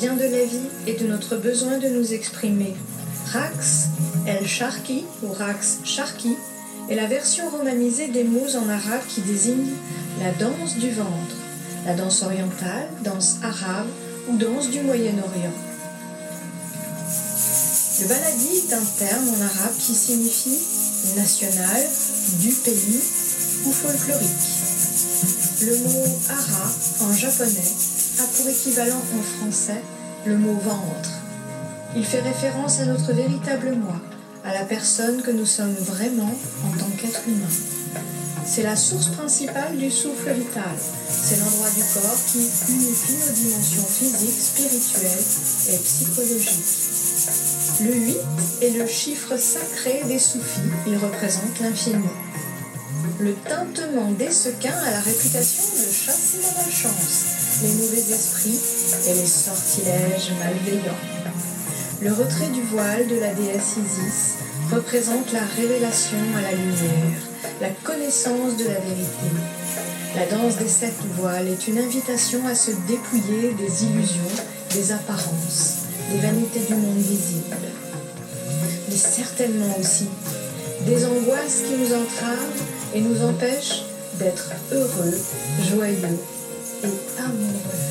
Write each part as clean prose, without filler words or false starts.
vient de la vie et de notre besoin de nous exprimer. Raqs el-Sharqi ou Raqs Sharqi est la version romanisée des mots en arabe qui désignent la danse du ventre, la danse orientale, danse arabe ou danse du Moyen-Orient. Le baladi est un terme en arabe qui signifie national, du pays ou folklorique. Le mot ara en japonais a pour équivalent en français le mot ventre. Il fait référence à notre véritable moi, à la personne que nous sommes vraiment en tant qu'être humain. C'est la source principale du souffle vital. C'est l'endroit du corps qui unifie nos dimensions physiques, spirituelles et psychologiques. Le 8 est le chiffre sacré des soufis. Il représente l'infini. Le tintement des sequins a la réputation de chasser la malchance, les mauvais esprits et les sortilèges malveillants. Le retrait du voile de la déesse Isis représente la révélation à la lumière, la connaissance de la vérité. La danse des 7 voiles est une invitation à se dépouiller des illusions, des apparences, des vanités du monde visible. Mais certainement aussi des angoisses qui nous entravent et nous empêchent d'être heureux, joyeux et amoureux.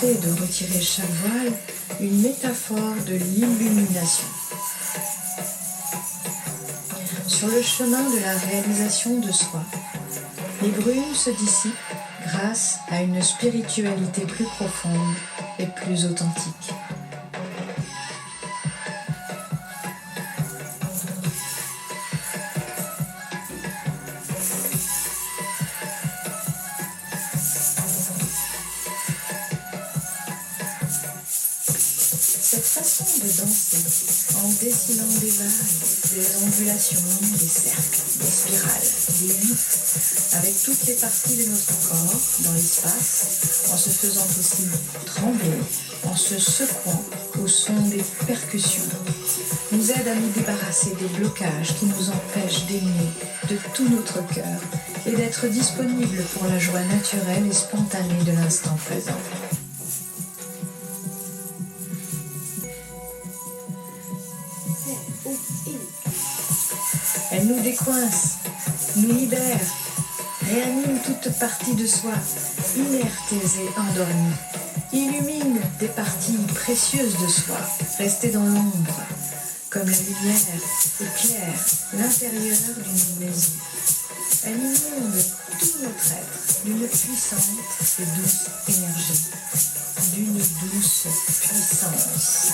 fait de retirer chaque voile une métaphore de l'illumination. Sur le chemin de la réalisation de soi, les brumes se dissipent grâce à une spiritualité plus profonde et plus authentique. Cette façon de danser, en dessinant des vagues, des ondulations, des cercles, des spirales, des huit, avec toutes les parties de notre corps dans l'espace, en se faisant aussi trembler, en se secouant au son des percussions, nous aide à nous débarrasser des blocages qui nous empêchent d'aimer de tout notre cœur et d'être disponibles pour la joie naturelle et spontanée de l'instant présent. Elle nous décoince, nous libère, réanime toute partie de soi, inerte et endormie, illumine des parties précieuses de soi, restées dans l'ombre, comme la lumière éclaire l'intérieur d'une maison. Elle inonde tout notre être d'une puissante et douce énergie, d'une douce puissance.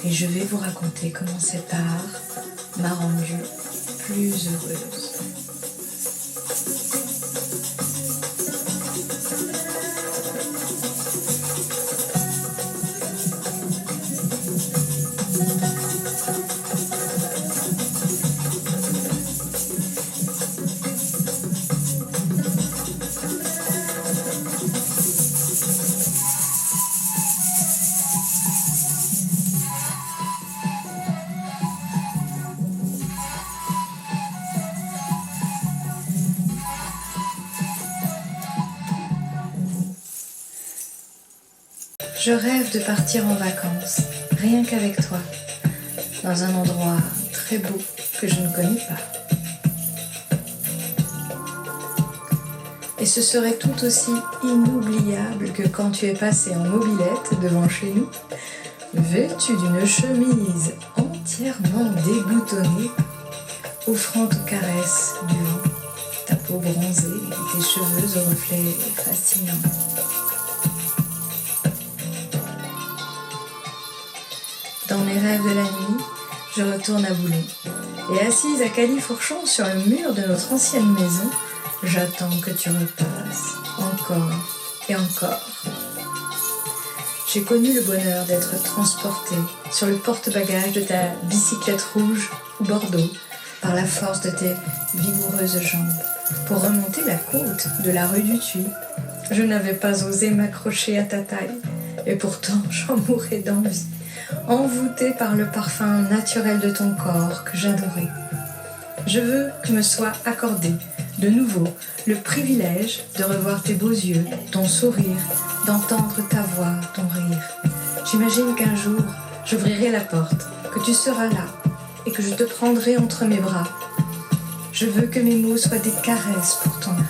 Et je vais vous raconter comment cet art m'a rendue plus heureuse. Je rêve de partir en vacances, rien qu'avec toi, dans un endroit très beau que je ne connais pas. Et ce serait tout aussi inoubliable que quand tu es passé en mobilette devant chez nous, vêtu d'une chemise entièrement déboutonnée, offrant aux caresses du vent, ta peau bronzée et tes cheveux aux reflets fascinants. Dans mes rêves de la nuit, je retourne à Boulogne. Et assise à califourchon sur le mur de notre ancienne maison, j'attends que tu repasses, encore et encore. J'ai connu le bonheur d'être transportée sur le porte-bagages de ta bicyclette rouge ou bordeaux par la force de tes vigoureuses jambes pour remonter la côte de la rue du Thuy. Je n'avais pas osé m'accrocher à ta taille et pourtant j'en mourais d'envie, envoûtée par le parfum naturel de ton corps que j'adorais. Je veux que me soit accordé de nouveau le privilège de revoir tes beaux yeux, ton sourire, d'entendre ta voix, ton rire. J'imagine qu'un jour, j'ouvrirai la porte, que tu seras là et que je te prendrai entre mes bras. Je veux que mes mots soient des caresses pour ton âme.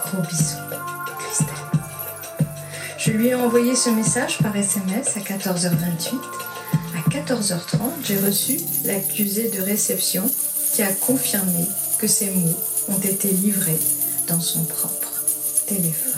Gros bisous, Christelle. Je lui ai envoyé ce message par SMS à 14h28. À 14h30, j'ai reçu l'accusé de réception qui a confirmé que ces mots ont été livrés dans son propre téléphone.